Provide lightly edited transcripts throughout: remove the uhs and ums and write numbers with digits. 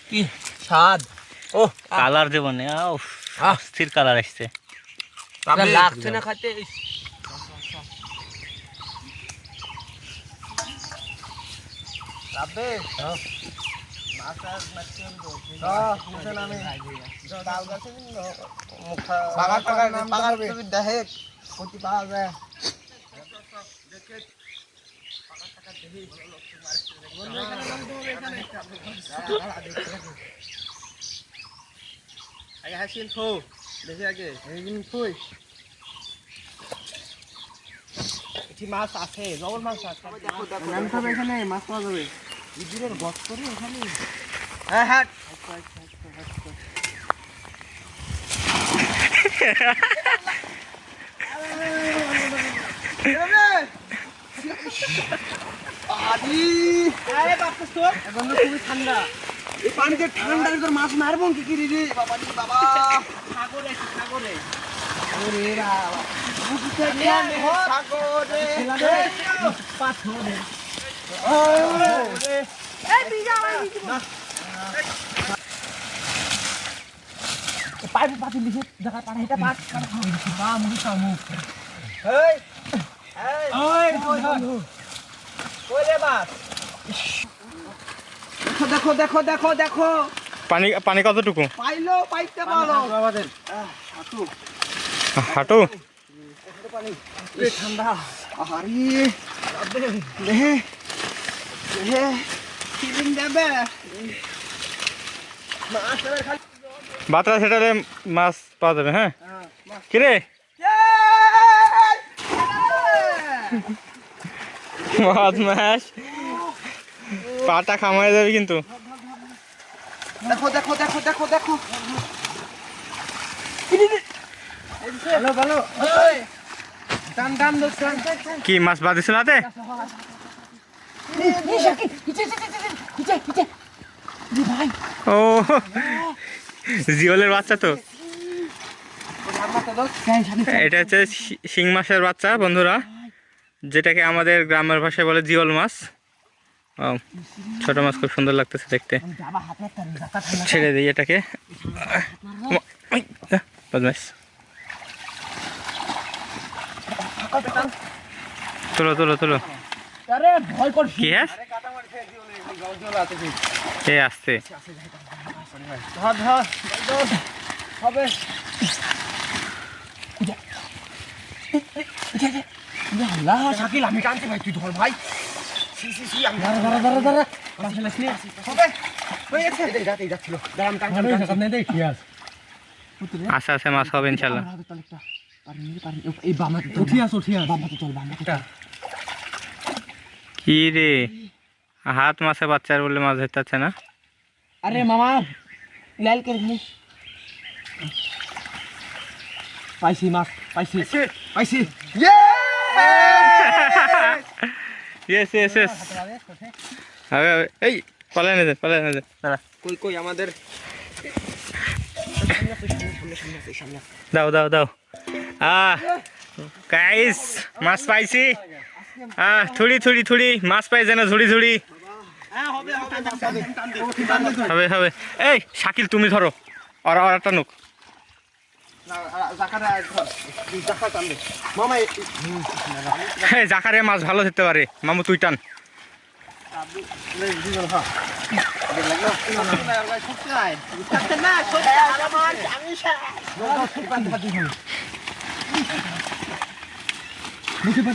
কি স্বাদ। ও কালার দেব না, স্থির কালার আসছে, লাগছে না খাতে। আগে হাসিন থো দেখি আগে এইদিন থই এটি মাছ আছে, জবর মাছ আছে। দেখো দেখো নামটা এখানে মাছ পাওয়া যাবে। ইদিরের গস করে এখানে। হ্যাঁ হ্যাঁ আচ্ছা আচ্ছা আচ্ছা খুবই ঠান্ডা। এই পানিতে ঠান্ডার ভিতর মাছ মারবো কি রে বাবা বাবা। সাগরে সাগরে পাইপ পাতি লিখে দেখা পানি এটা পাট বা মুড়ি সামু এই ওই ওই রে বাস। দেখো দেখো দেখো দেখো পানি পানি কতটুকু? পাইলো পাইতে পারো আমাদের হাঁটু হাঁটু পানি ঠান্ডা। আরে দেহে দেহে ফিলিং দেবে বাতরা সেটালে মাছ পাওয়া যাবে। হ্যাঁ কিরে মাছ মাছ পাটা খামায় যাবে কিন্তু। দেখো দেখো দেখো দেখো দেখো ভালো ভালো টান টান টান কি মাছ বাঁধিস নাতে? ও জিওলের বাচ্চা তো। এটা হচ্ছে শিং মাছের বাচ্চা বন্ধুরা, যেটাকে আমাদের গ্রামের ভাষায় বলে জিওল মাছ। ছোট মাছ খুব সুন্দর লাগতেছে দেখতে। ছেড়ে দিই এটাকে। তুলো তুলো তুলো। কি হ্যাঁ কে আসছে? হবে শাকিল আমি টানতে ভাই, তুই ধর ভাই। আস্তে আস্তে মাছ হবে ইনশাল্লাহ। কি রে হাত মাছে বাচ্চার বলে মাছ ধরতে পারছে না? আরে মামা লাল করে পাইছি মাছ পাইছি পাইছি। Yes yes yes. এই পালায় না যা দাঁড়া। কই কই আমাদের দাও দাও দাও। গাইস মাছ পাইছি। থুড়ি থুড়ি থুড়ি মাছ পাইছে না, ঝুড়ি ঝুড়ি হবে হবে। এই শাকিল তুমি ধরো, ওরা ওরা টানুক। জাকারে মাছ ভালো ধরতে পারে। মামু তুই টান।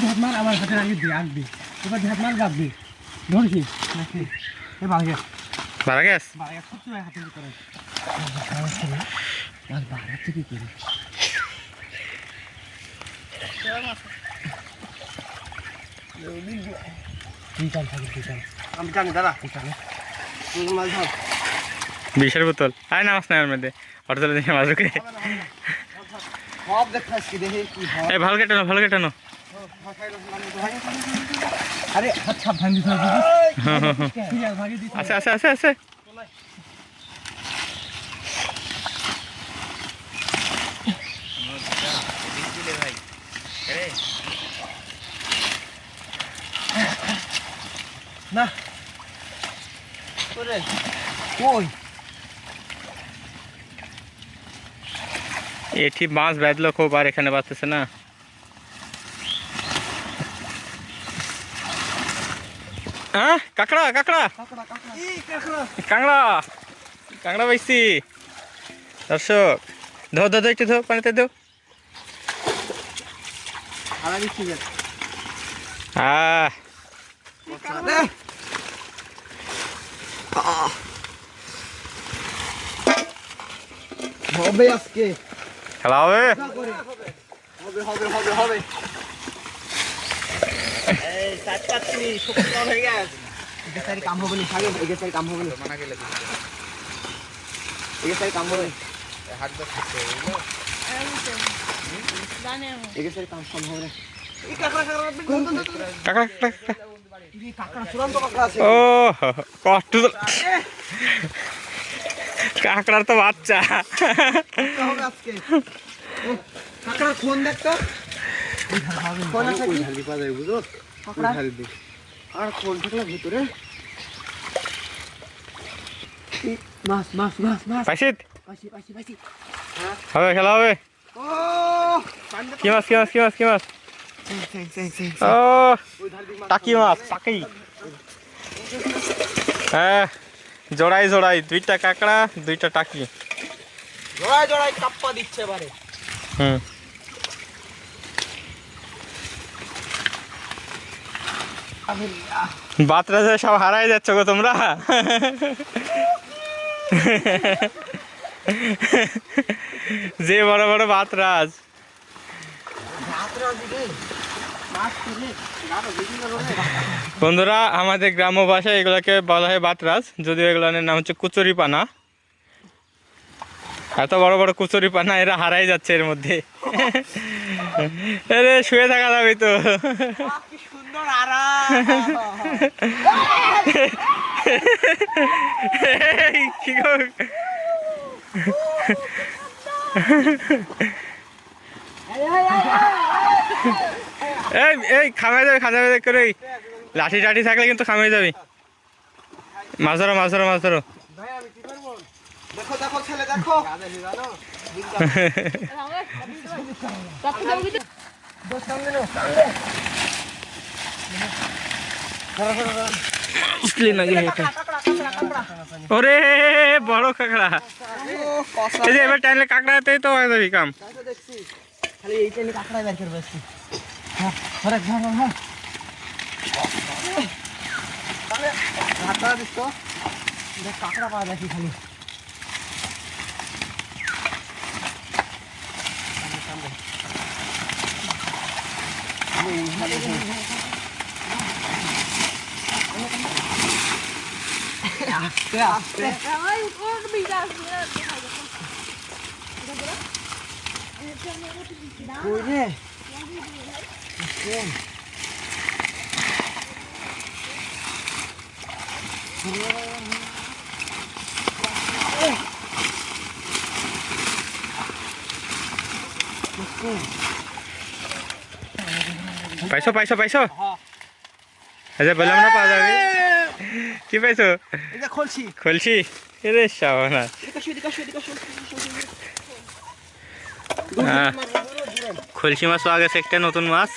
হাত মার আমার হাতে আগে দিয়ে আঁকবি, এবার হাত মার রাখবি ধরছি নাকি ভাড়া গ্যাস হাতে করে বাড়া থেকে করি আমি জানি দাদা বিষের বোতল আয় না মাছ নাই ওর মধ্যে হোটেলে দেখে মাছ ঢুকে। সব দেখাচ্ছি দেখে কি এই ভালো কেটানো ভালো কেটানো। আরে আচ্ছা ভাঙি ধর আছে আছে আছে আছে। না কই এটি মাছ বেঁধলো খুব, আর এখানে বাঁচতেছে না। হ্যাঁ, কাঁকড়া কাঁকড়া কাঁকড়া কাঁকড়া পাইছি দর্শক। ধো ধো ধো, একটু ধো, পানিতে ধো। হবে আজকে খেলা হবে। হবে হবে হবে হবে এই সাতটাচ্ছি শুকনো হয়ে গেছে এগেসারি কাম হবে না সাগে এগেসারি কাম হবে না মানা গেলে এগেসারি কাম হবে হাত দা করতে হলো জানি আমি এগেসারি কাম হবে না এই কাকড়া কাঁকড়া কাঁকড়া এই কাকড়া চূড়ান্ত কাকড়া আছে ও কষ্ট তো। কাঁকড়ার তো বাচ্চা হবে আজকে কাকড়া ফোন দেখ তো ফোন আছে কি ঢালি পা যায় বুঝো কাকড়া ঢালি দে আর কোন থাকলা ভিতরে মাছ মাছ মাছ মাছ পাইছি পাইছি পাইছি পাইছি হবে, খেলা হবে। ও কি মাছ কি মাছ কি মাছ কি মাছ? ও টাকি মাছ, টাকি। হ্যাঁ, জোড়াই জোড়াই, 2টা কাঁকড়া 2টা টাকি। জড়াই জড়াই কাপ্পা দিচ্ছে এবারে হুম, বাতরা যে সব হারাই যাচ্ছ গো তোমরা। যে বড় বড় বাতরাজ। বন্ধুরা, আমাদের গ্রাম্য ভাষায় এগুলাকে বলা হয় বাতরাজ, যদিও এগুলোর নাম হচ্ছে কুচুরি পানা। এত বড় বড় কুচুরি পানা এরা হারাই যাচ্ছে এর মধ্যে। আরে শুয়ে থাকা যাবে তো। কি সুন্দর আরাম কি গো? এই এই খামাই যাবে, খাজা করে লাঠি টাঠি থাকলে কিন্তু খামাই যাবি। মাছ ধরো মাছ ধরো মাছ ধরো। দেখো দেখো ছেলে দেখো ওরে বড় কাঁকড়া। এই যে এবার টাইলে কাঁকড়াতেই তো হয়ে যাবি কাম। খালি এইটা নিয়ে কাঁকড়াই বের করবে কাঁকড়া দিস তো কাঁকড়া পাওয়া দেখি খালি আস্তে আস্তে কই রে পাইছো পাইছো পাইছো? আচ্ছা বললাম না পাওয়া যাবে। কি পাইছো? এটা খুলছি খুলছি। এরে শাবানা। খুলছি মাছ পাওয়া গেছে একটা নতুন মাছ।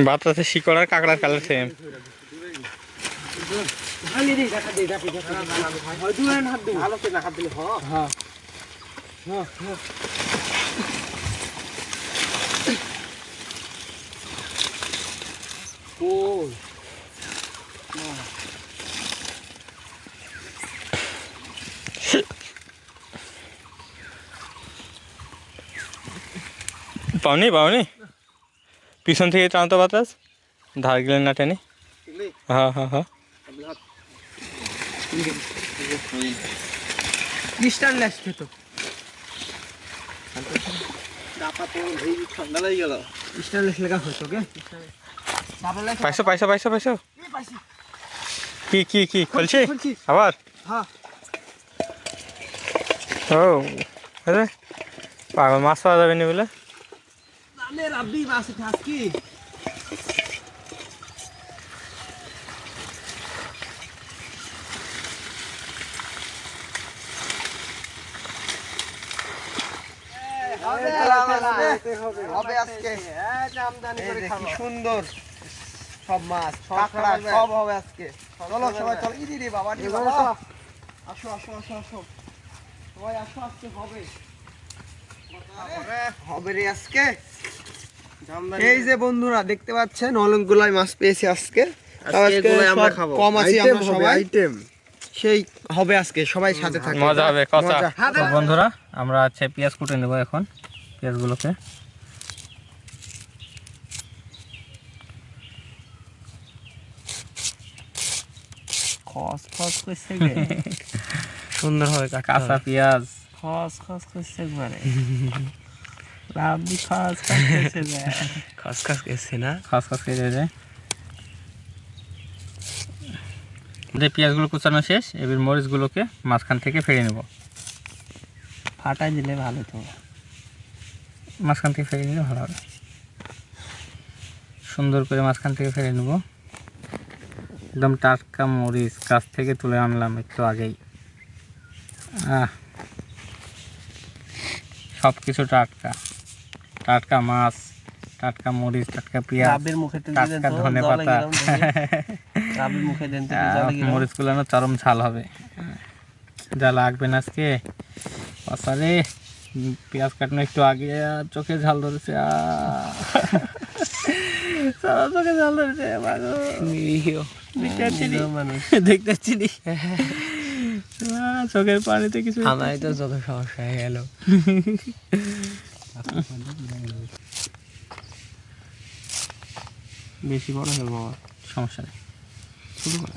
বাতাসে শিকড় আর কাঁকড়ার কালার সেম। পাওনি পাওনি? পিছন থেকে টানো তো বাতাস, ধার গেলেন না টেনে। হ্যাঁ হ্যাঁ হ্যাঁ, স্টারলেস খেত ঠান্ডা লাগে গেল স্টারলেস লেখা হতো কে পাইছো পাইছো পাইছো পাইছো এই পাইছি কি কি কি খুলছি খুলছি। আবার হ্যাঁ ও আরে পাগল মাছ পাওয়া যাবে না বলে নালে রাব্বি মাছ এটা আজকে হবে আজকে আমদানি করে খাবো সুন্দর সব মাছ কাঁকড়া সব হবে আজকে চলো সবাই চলো ইদি রে বাবা রে বাবা আসো আসো আসো আসো সবাই আসো আজকে হবে হবে রে আজকে এই যে বন্ধুরা দেখতে পাচ্ছেন অনেকগুলাই মাছ পেয়েছি আজকে আজকে আমরা খাবো কম আছি আমরা সবাই আইটেম সেই হবে আজকে সবাই সাথে থাকবে মজা হবে কথা মজা। তো বন্ধুরা আমরা আছে পেঁয়াজ কুটে নেব এখন পেঁয়াজগুলোকে খস খস করছে গে সুন্দর হবে কাঁচা পেঁয়াজ খস খস করছে একবারে রাব্বি খস খস করছে রে খস খস করছে না খাস খাস খেয়ে যায় যে পেঁয়াজগুলো কুচানো শেষ এবার মরিচগুলোকে মাঝখান থেকে ফেলে নেব ফাটাই দিলে ভালো তো মাঝখান থেকে ফেলে নিলে ভালো হবে সুন্দর করে মাঝখান থেকে ফেলে নেব একদম টাটকা মরিচ গাছ থেকে তুলে আনলাম একটু আগেই সব কিছু টাটকা টাটকা মাছ টাটকা মরিচ টাটকা পেঁয়াজ রাব্বির মুখে তেল দিলেন টাটকা তো ধনে জলে পাতা গেলাম রাব্বির মুখে দেন তো জলে গেলাম মরিচগুলো না চরম ঝাল হবে যা লাগবে না আজকে পাশারে পেঁয়াজ কাটানো একটু আগে চোখে ঝাল ধরেছে সারা চোখে ঝাল ধরেছে দেখতে চিনি চোখের পানিতে কিছু আমারই তো চোখের সমস্যা হয়ে গেল বেশি বড় হয়ে বাবা সমস্যা নেই শুরু করে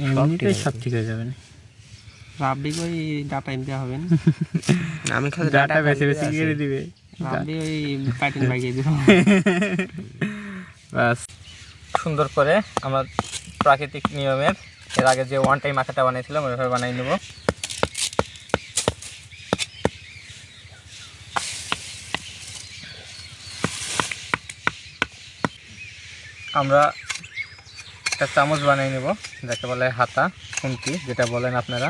এমনিতেই সব ঠিক হয়ে যাবে না রাব্বি ওই ডাটা এনতে হবে না আমি খালি ডাটা বেশি বেশি কেটে দিবে রাব্বি ওই প্যাটার্ন লাগিয়ে দিব বাস সুন্দর করে আমরা প্রাকৃতিক নিয়মের এর আগে যে ওয়ান টাইম মাথাটা বানিয়েছিলাম ওইভাবে বানিয়ে নেব আমরা একটা চামচ বানিয়ে নেব যাকে বলে হাতা খুন্তি যেটা বলেন আপনারা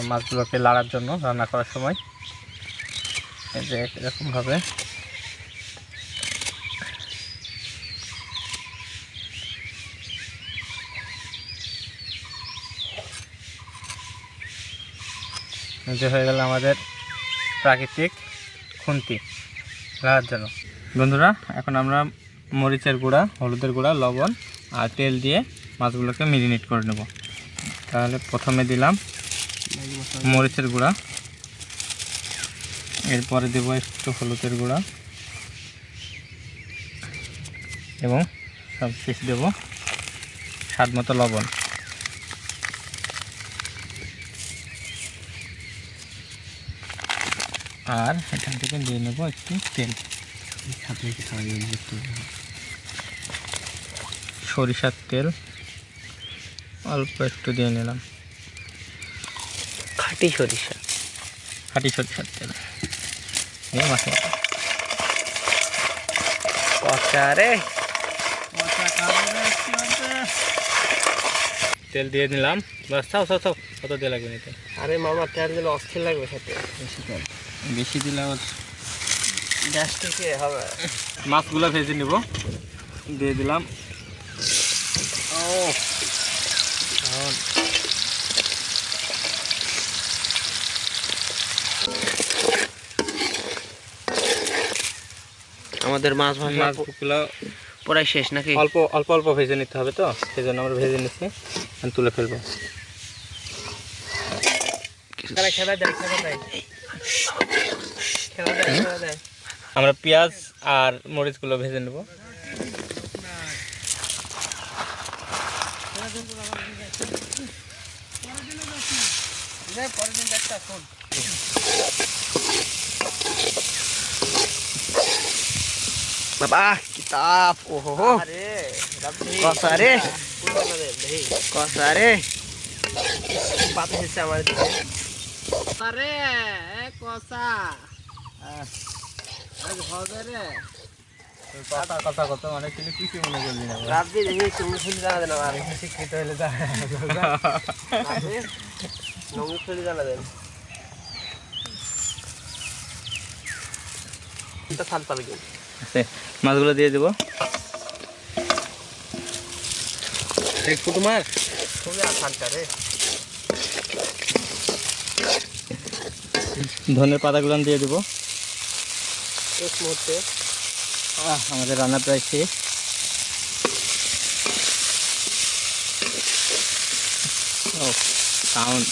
মাছগুলোকে লাড়ার জন্য রান্না করার সময় এই যে এরকমভাবে যে হয়ে গেল আমাদের প্রাকৃতিক খুন্তি লাড়ার জন্য বন্ধুরা এখন আমরা মরিচের গুঁড়া হলুদের গুঁড়া লবণ আর তেল দিয়ে মাছগুলোকে মেরিনেট করে নেব তাহলে প্রথমে দিলাম মরিচের গুঁড়া এরপরে দেবো একটু হলুদের গুঁড়া এবং সব শেষ দেবো স্বাদ মতো লবণ আর এখান থেকে দিয়ে নেব একটু তেল সরিষার তেল অল্প একটু দিয়ে নিলাম খাঁটি সরিষা সরিষার তেল এই মাছে পচারে তেল দিয়ে নিলাম বাস চাও চাও চাও কত দিয়ে লাগবে নিতে আরে মামা তেল দিলে অস্থির লাগবে সাথে বেশি দিলে আবার গ্যাস থেকে হবে মাছগুলো ভেজে নেব দিয়ে দিলাম আমাদের মাছ ভাজা মাছগুলো প্রায় শেষ নাকি অল্প অল্প অল্প ভেজে নিতে হবে তো সেই জন্য আমরা ভেজে নিচ্ছি তুলে ফেলবো আমরা পেঁয়াজ আর মরিচগুলো ভেজে নেব বাবা কি তাপ ওহো আরে কষা রে কষা রে পাতা এসেছে আমার দিকে আরে কষা আজ হবে রে কথা কত মানে কিন্তু কিছু মনে করলি না রাব্বি দেখি তুমি ফুল জানা দেন আর শিক্ষিত হলে যা নমি ফুল জানা দেন এটা সাল পাবে কি মাছগুলো দিয়ে দেবো দেখো তোমার তুমি আসানটা রে ধনের পাতাগুলো দিয়ে দেবো এক মুহূর্তে আমাদের রান্না প্রায় শেষ ও সাউন্ড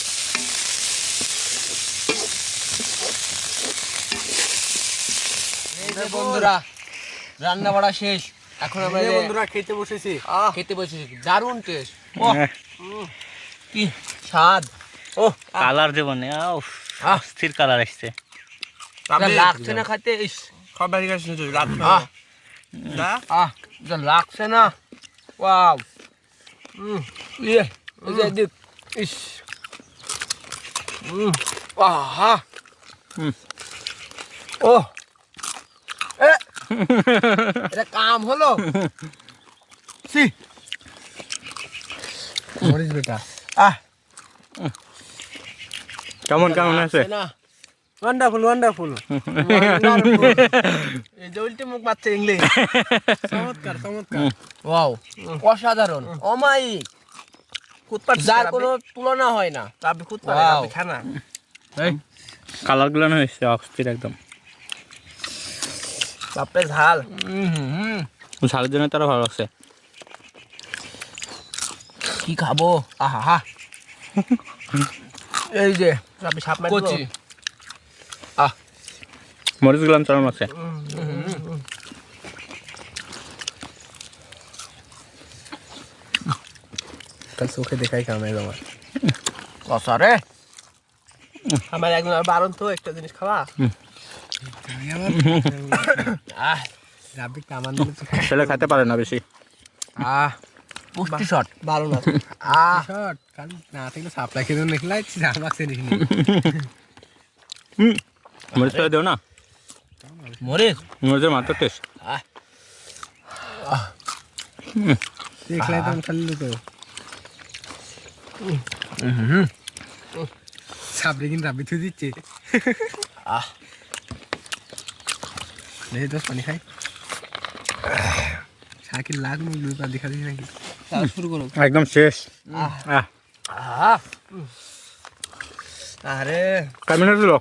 বন্ধুরা রান্না বাড়া শেষ এখন আমরা বন্ধুরা খেতে বসেছি খেতে বসেছি দারুণ টেস্ট কি স্বাদ ও কালার দেবো না স্থির কালার আসছে লাগছে না খাইতে ইস খাবার গেছে লাগছে আহ না যা লাগছে না ওয়াও ইয়ে এই যে দেখ ইস আহা ও এ এটা কাম হলো সি মরিস বেটা কেমন কেমন আছে না ওয়ান্ডারফুল ওয়ান্ডারফুল এই যে উল্টে মুখ মারছে ইংলিশ চমৎকার চমৎকার ওয়াও অসাধারণ অমায়িক যার কোনো তুলনা হয় না আপনি খুদ Wow. পারেন আপনি খানা কালারগুলো হয়েছে অস্থির একদম বাপরে ঝাল ঝালের জন্য তারা ভালো লাগছে কি খাবো আহা এই যে আপনি সাপ মারবো কচি মরিচগুলো চরম লাগছে কাল চোখে দেখাই কামাই তোমার কষা রে আমার একজন আর বারণ তো একটা জিনিস খাওয়া রাব্বি কামান দিলে তো ছেলে খেতে পারে না বেশি পুষ্টি শট বারণ আছে শট কাল না থাকলে সাপ্লাই খেতে নিখলাই জামা সে নিখনি মরিচ ফেলে দেও না মরিচ মরিচের মাত্র টেস্ট দেখলাই তো খালি তো সাবরে কিন্তু রাব্বি থুই দিচ্ছে দেখি তো পানি খাই শাকিল লাগ মুখ দুই পা দেখা দিই নাকি শুরু করো একদম শেষ আরে কেমন হয়েছিল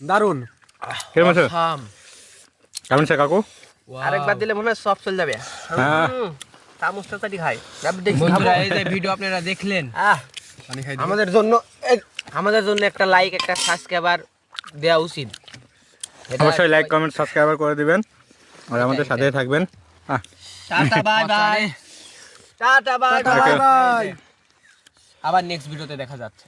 দারুন কেমন আছে থাম কেমন আছে কাকু আরেকবার দিলে মনে হয় সব চলে যাবে হ্যাঁ চামচটা তাড়ি খাই রাব্বি দেখি বন্ধুরা, খাবো। এই যে ভিডিও আপনারা দেখলেন আহ পানি খাই আমাদের জন্য একটা লাইক একটা সাবস্ক্রাইবার দেওয়া উচিত অবশ্যই লাইক কমেন্ট সাবস্ক্রাইব করে দিবেন আর আমাদের সাথেই থাকবেন tata bye bye tata bye Okay. Bye আবার নেক্সট ভিডিওতে দেখা যাচ্ছে